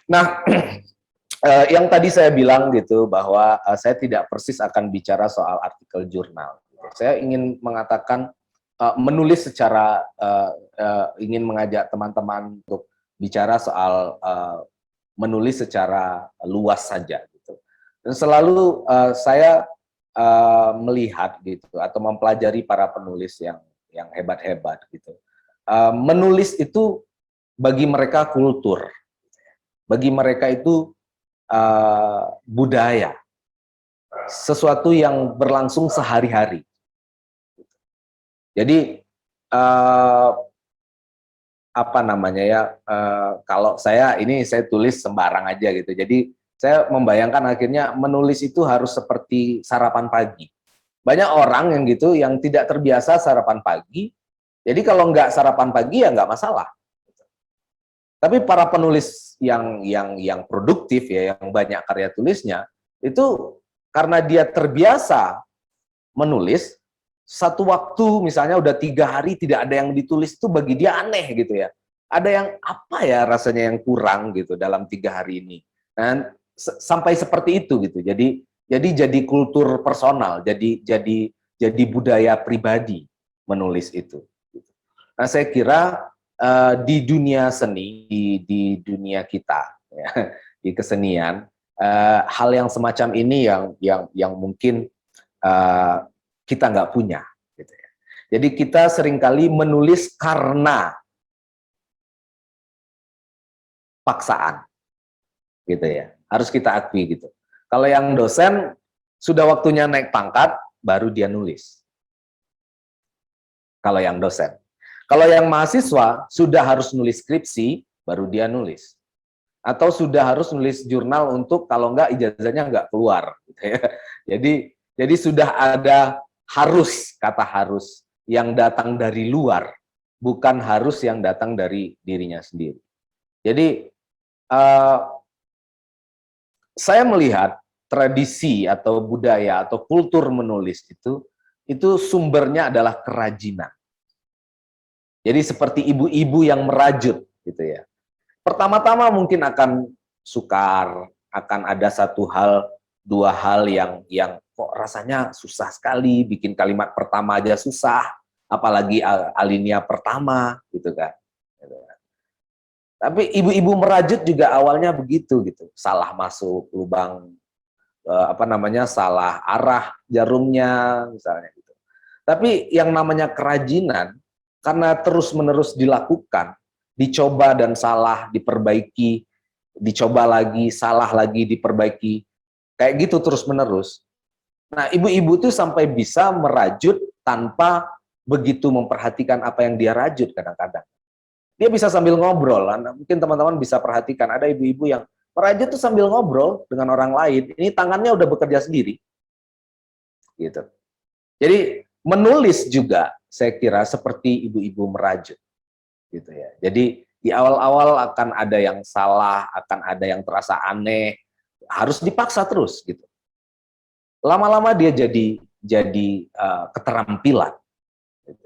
Nah, yang tadi saya bilang gitu bahwa saya tidak persis akan bicara soal artikel jurnal. Saya ingin mengatakan menulis secara ingin mengajak teman-teman untuk bicara soal menulis secara luas saja gitu. Dan selalu saya melihat gitu atau mempelajari para penulis yang hebat-hebat gitu. Menulis itu bagi mereka kultur, bagi mereka itu budaya, sesuatu yang berlangsung sehari-hari. Jadi apa namanya ya? Kalau saya tulis sembarang aja gitu. Jadi saya membayangkan akhirnya menulis itu harus seperti sarapan pagi. Banyak orang yang gitu yang tidak terbiasa sarapan pagi. Jadi kalau nggak sarapan pagi ya nggak masalah. Tapi para penulis yang produktif ya, yang banyak karya tulisnya, itu karena dia terbiasa menulis, satu waktu misalnya udah 3 hari tidak ada yang ditulis itu bagi dia aneh gitu ya. Ada yang apa ya rasanya yang kurang gitu dalam 3 hari ini. Dan sampai seperti itu gitu. Jadi kultur personal, jadi budaya pribadi menulis itu. Nah saya kira di dunia seni, di dunia kita, ya, di kesenian, hal yang semacam ini yang mungkin kita nggak punya. Gitu ya. Jadi kita seringkali menulis karena paksaan, gitu ya. Harus kita akui gitu. Kalau yang dosen sudah waktunya naik pangkat, baru dia nulis. Kalau yang dosen. Kalau yang mahasiswa sudah harus nulis skripsi, baru dia nulis. Atau sudah harus nulis jurnal untuk kalau enggak ijazahnya enggak keluar. Gitu ya. Jadi sudah ada harus, kata harus, yang datang dari luar, bukan harus yang datang dari dirinya sendiri. Jadi saya melihat tradisi atau budaya atau kultur menulis itu sumbernya adalah kerajinan. Jadi seperti ibu-ibu yang merajut gitu ya. Pertama-tama mungkin akan sukar, akan ada satu hal, dua hal yang kok rasanya susah sekali, bikin kalimat pertama aja susah, apalagi alinea pertama gitu kan. Tapi ibu-ibu merajut juga awalnya begitu gitu, salah masuk lubang salah arah jarumnya misalnya gitu. Tapi yang namanya kerajinan karena terus-menerus dilakukan, dicoba dan salah, diperbaiki, dicoba lagi, salah lagi, diperbaiki, kayak gitu terus-menerus. Nah, ibu-ibu tuh sampai bisa merajut tanpa begitu memperhatikan apa yang dia rajut kadang-kadang. Dia bisa sambil ngobrol, mungkin teman-teman bisa perhatikan, ada ibu-ibu yang merajut tuh sambil ngobrol dengan orang lain, ini tangannya udah bekerja sendiri. Gitu. Jadi menulis juga saya kira seperti ibu-ibu merajut gitu ya. Jadi di awal-awal akan ada yang salah, akan ada yang terasa aneh, harus dipaksa terus gitu. Lama-lama dia jadi keterampilan gitu.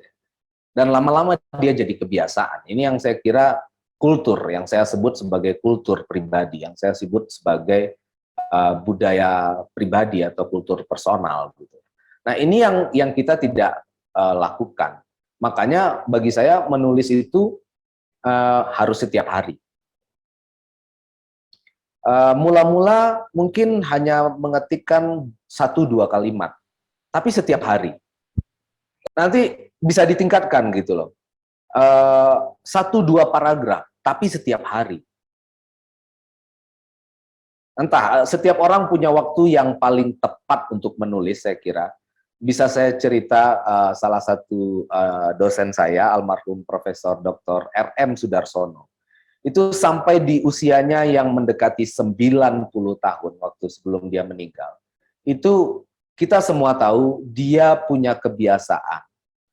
Dan lama-lama dia jadi kebiasaan. Ini yang saya kira kultur, yang saya sebut sebagai kultur pribadi, yang saya sebut sebagai budaya pribadi atau kultur personal gitu. Nah, ini yang kita tidak lakukan. Makanya bagi saya menulis itu harus setiap hari. Mula-mula mungkin hanya mengetikkan 1-2 kalimat, tapi setiap hari. Nanti bisa ditingkatkan gitu loh. 1-2 paragraf, tapi setiap hari. Entah, setiap orang punya waktu yang paling tepat untuk menulis, saya kira. Bisa saya cerita salah satu dosen saya, almarhum Profesor Dr. R.M. Sudarsono. Itu sampai di usianya yang mendekati 90 tahun waktu sebelum dia meninggal. Itu kita semua tahu dia punya kebiasaan.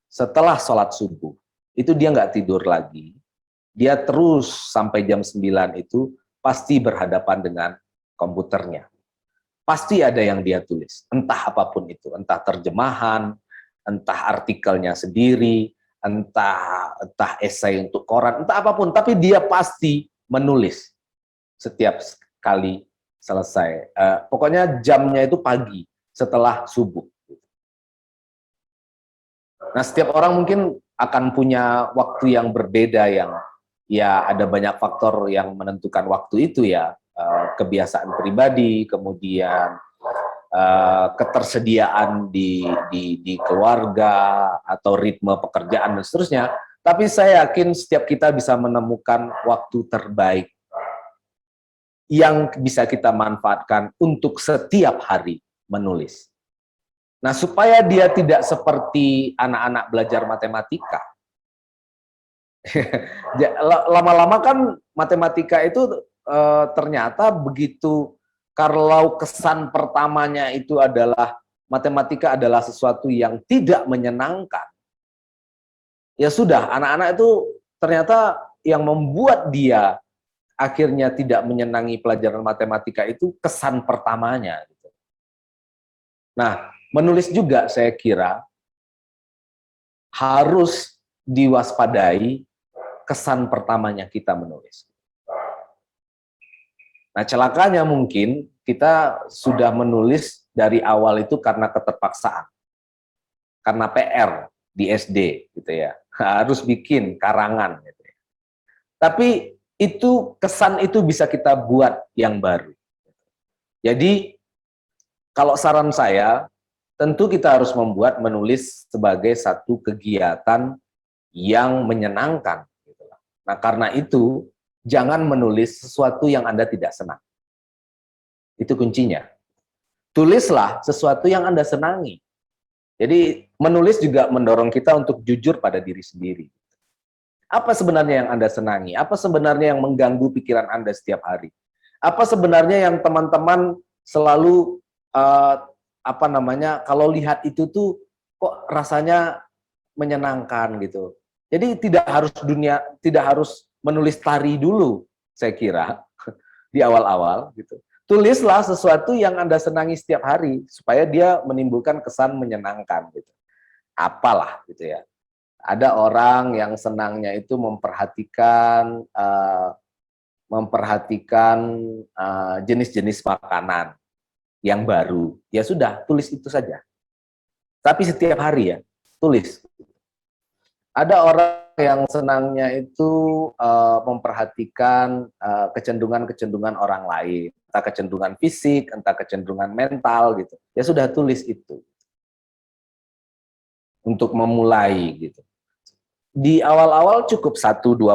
Setelah sholat subuh, itu dia nggak tidur lagi. Dia terus sampai jam 9 itu pasti berhadapan dengan komputernya. Pasti ada yang dia tulis, entah apapun itu, entah terjemahan, entah artikelnya sendiri, entah esai untuk koran, entah apapun, tapi dia pasti menulis. setiap kali selesai. Pokoknya jamnya itu pagi setelah subuh. Nah, setiap orang mungkin akan punya waktu yang berbeda, yang ya ada banyak faktor yang menentukan waktu itu ya. Kebiasaan pribadi, kemudian ketersediaan di keluarga atau ritme pekerjaan dan seterusnya. Tapi saya yakin setiap kita bisa menemukan waktu terbaik yang bisa kita manfaatkan untuk setiap hari menulis. Nah, supaya dia tidak seperti anak-anak belajar matematika. Lama-lama kan matematika itu ternyata begitu, kalau kesan pertamanya itu adalah matematika adalah sesuatu yang tidak menyenangkan, ya sudah, anak-anak itu ternyata yang membuat dia akhirnya tidak menyenangi pelajaran matematika itu kesan pertamanya. Nah, menulis juga saya kira harus diwaspadai kesan pertamanya kita menulis. Nah, celakanya mungkin kita sudah menulis dari awal itu karena keterpaksaan, karena PR di SD, gitu ya, harus bikin karangan. Gitu ya. Tapi itu kesan itu bisa kita buat yang baru. Jadi kalau saran saya, tentu kita harus membuat menulis sebagai satu kegiatan yang menyenangkan. Nah, karena itu jangan menulis sesuatu yang Anda tidak senang. Itu kuncinya. Tulislah sesuatu yang Anda senangi. Jadi menulis juga mendorong kita untuk jujur pada diri sendiri. Apa sebenarnya yang Anda senangi? Apa sebenarnya yang mengganggu pikiran Anda setiap hari? Apa sebenarnya yang teman-teman selalu kalau lihat itu tuh kok rasanya menyenangkan gitu. Jadi tidak harus menulis tari dulu, saya kira di awal-awal gitu. Tulislah sesuatu yang Anda senangi setiap hari supaya dia menimbulkan kesan menyenangkan gitu. Apalah gitu ya. Ada orang yang senangnya itu memperhatikan jenis-jenis makanan yang baru. Ya sudah, tulis itu saja. Tapi setiap hari ya, tulis. Ada orang yang senangnya itu memperhatikan kecenderungan-kecenderungan orang lain, entah kecenderungan fisik, entah kecenderungan mental gitu. Ya sudah, tulis itu untuk memulai gitu. Di awal-awal cukup 1-2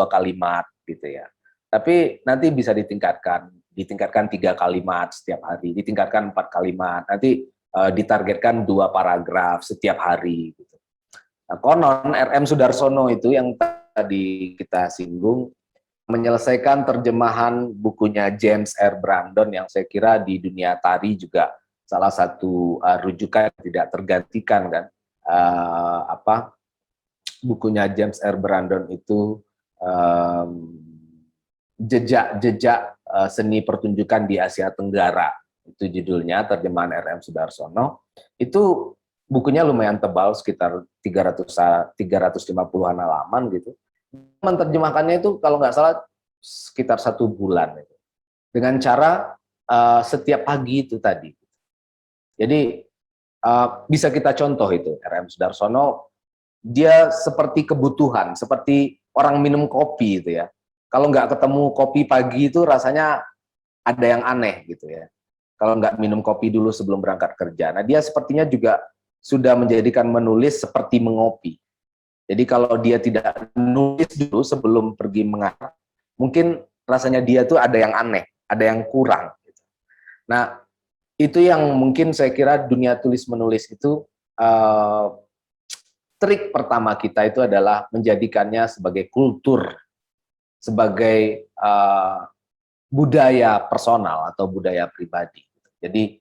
kalimat gitu ya. Tapi nanti bisa ditingkatkan 3 kalimat setiap hari, ditingkatkan 4 kalimat, nanti ditargetkan 2 paragraf setiap hari gitu. Nah, konon RM Sudarsono itu yang tadi kita singgung menyelesaikan terjemahan bukunya James R. Brandon yang saya kira di dunia tari juga salah satu rujukan yang tidak tergantikan kan. Bukunya James R. Brandon itu jejak-jejak seni pertunjukan di Asia Tenggara, itu judulnya, terjemahan RM Sudarsono. Itu bukunya lumayan tebal, sekitar 350-an halaman gitu. Menerjemahkannya itu kalau nggak salah sekitar 1 bulan gitu. Dengan cara setiap pagi itu tadi. Jadi bisa kita contoh itu, RM Sudarsono, dia seperti kebutuhan, seperti orang minum kopi gitu ya. Kalau nggak ketemu kopi pagi itu rasanya ada yang aneh gitu ya. Kalau nggak minum kopi dulu sebelum berangkat kerja. Nah, dia sepertinya juga sudah menjadikan menulis seperti mengopi. Jadi kalau dia tidak menulis dulu sebelum pergi mengarah, mungkin rasanya dia tuh ada yang aneh, ada yang kurang. Nah, itu yang mungkin saya kira dunia tulis menulis itu trik pertama kita itu adalah menjadikannya sebagai kultur, sebagai budaya personal atau budaya pribadi. Jadi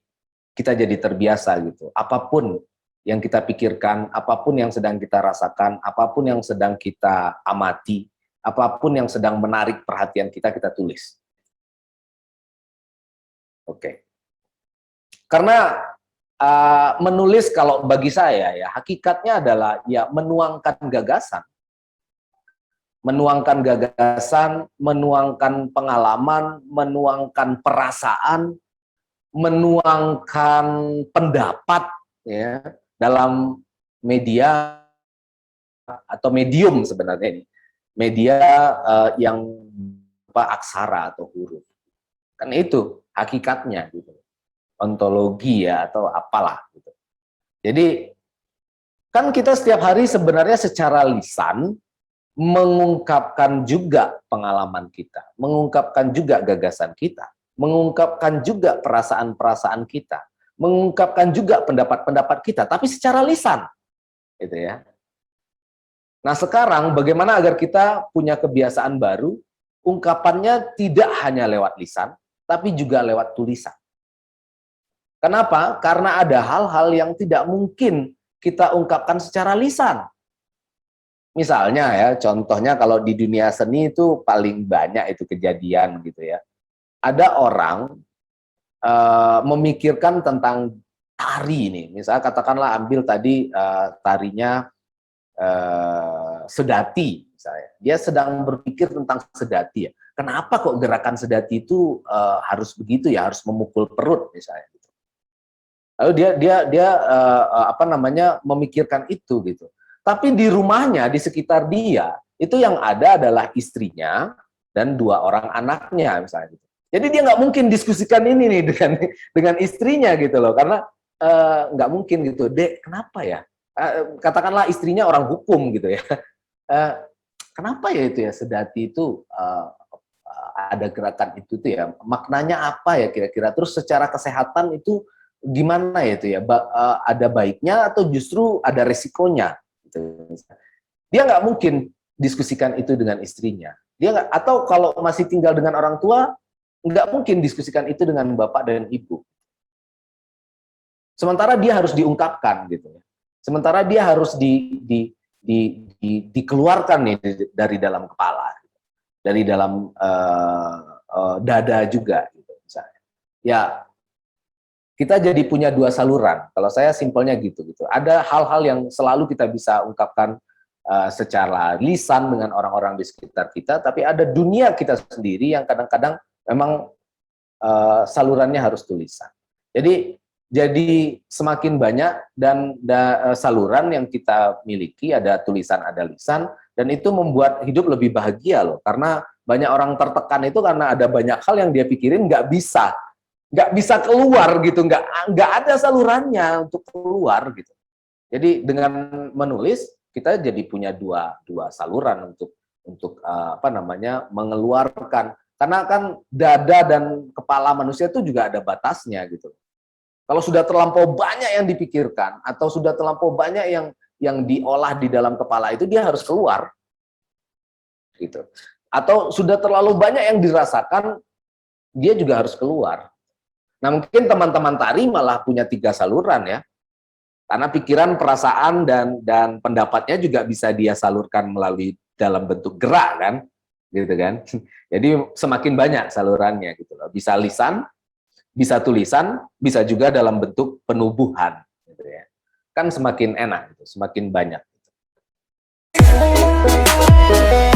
kita jadi terbiasa gitu. Apapun yang kita pikirkan, apapun yang sedang kita rasakan, apapun yang sedang kita amati, apapun yang sedang menarik perhatian kita, kita tulis. Oke. Karena menulis kalau bagi saya ya hakikatnya adalah ya menuangkan gagasan. menuangkan gagasan, menuangkan pengalaman, menuangkan perasaan, menuangkan pendapat ya dalam media atau medium sebenarnya ini. Media yang aksara atau huruf. Kan itu hakikatnya gitu. Ontologi ya atau apalah gitu. Jadi kan kita setiap hari sebenarnya secara lisan mengungkapkan juga pengalaman kita, mengungkapkan juga gagasan kita, mengungkapkan juga perasaan-perasaan kita, mengungkapkan juga pendapat-pendapat kita, tapi secara lisan, gitu ya. Nah sekarang bagaimana agar kita punya kebiasaan baru, ungkapannya tidak hanya lewat lisan, tapi juga lewat tulisan. Kenapa? Karena ada hal-hal yang tidak mungkin kita ungkapkan secara lisan. Misalnya ya, contohnya kalau di dunia seni itu paling banyak itu kejadian gitu ya. Ada orang memikirkan tentang tari nih, misalnya katakanlah ambil tadi tarinya sedati, misalnya. Dia sedang berpikir tentang sedati ya. Kenapa kok gerakan sedati itu harus begitu ya, harus memukul perut misalnya. Gitu. Lalu dia apa namanya memikirkan itu gitu. Tapi di rumahnya, di sekitar dia, itu yang ada adalah istrinya dan 2 orang anaknya misalnya gitu. Jadi dia nggak mungkin diskusikan ini nih dengan istrinya gitu loh, karena nggak mungkin gitu. Dek, kenapa ya? Katakanlah istrinya orang hukum gitu ya. Kenapa ya itu ya sedati itu ada gerakan itu tuh ya? Maknanya apa ya kira-kira? Terus secara kesehatan itu gimana ya itu ya? Ada baiknya atau justru ada resikonya? Dia nggak mungkin diskusikan itu dengan istrinya. Dia nggak, atau kalau masih tinggal dengan orang tua, nggak mungkin diskusikan itu dengan bapak dan ibu. Sementara dia harus diungkapkan gitu ya. Sementara dia harus dikeluarkan nih dari dalam kepala, dari dalam dada juga gitu misalnya. Ya kita jadi punya 2 saluran. Kalau saya simpelnya gitu. Ada hal-hal yang selalu kita bisa ungkapkan secara lisan dengan orang-orang di sekitar kita, tapi ada dunia kita sendiri yang kadang-kadang memang salurannya harus tulisan. Jadi semakin banyak dan saluran yang kita miliki, ada tulisan, ada lisan, dan itu membuat hidup lebih bahagia loh. Karena banyak orang tertekan itu karena ada banyak hal yang dia pikirin nggak bisa keluar gitu, nggak ada salurannya untuk keluar gitu. Jadi dengan menulis kita jadi punya dua saluran untuk apa namanya mengeluarkan, karena kan dada dan kepala manusia itu juga ada batasnya gitu. Kalau sudah terlampau banyak yang dipikirkan atau sudah terlampau banyak yang diolah di dalam kepala itu, dia harus keluar gitu. Atau sudah terlalu banyak yang dirasakan, dia juga harus keluar. Nah mungkin teman-teman tari malah punya 3 saluran ya, karena pikiran, perasaan, dan pendapatnya juga bisa dia salurkan melalui dalam bentuk gerak kan, gitu kan. Jadi semakin banyak salurannya gitu loh. Bisa lisan, bisa tulisan, bisa juga dalam bentuk penubuhan, gitu ya. Kan semakin enak, gitu, semakin banyak. Gitu.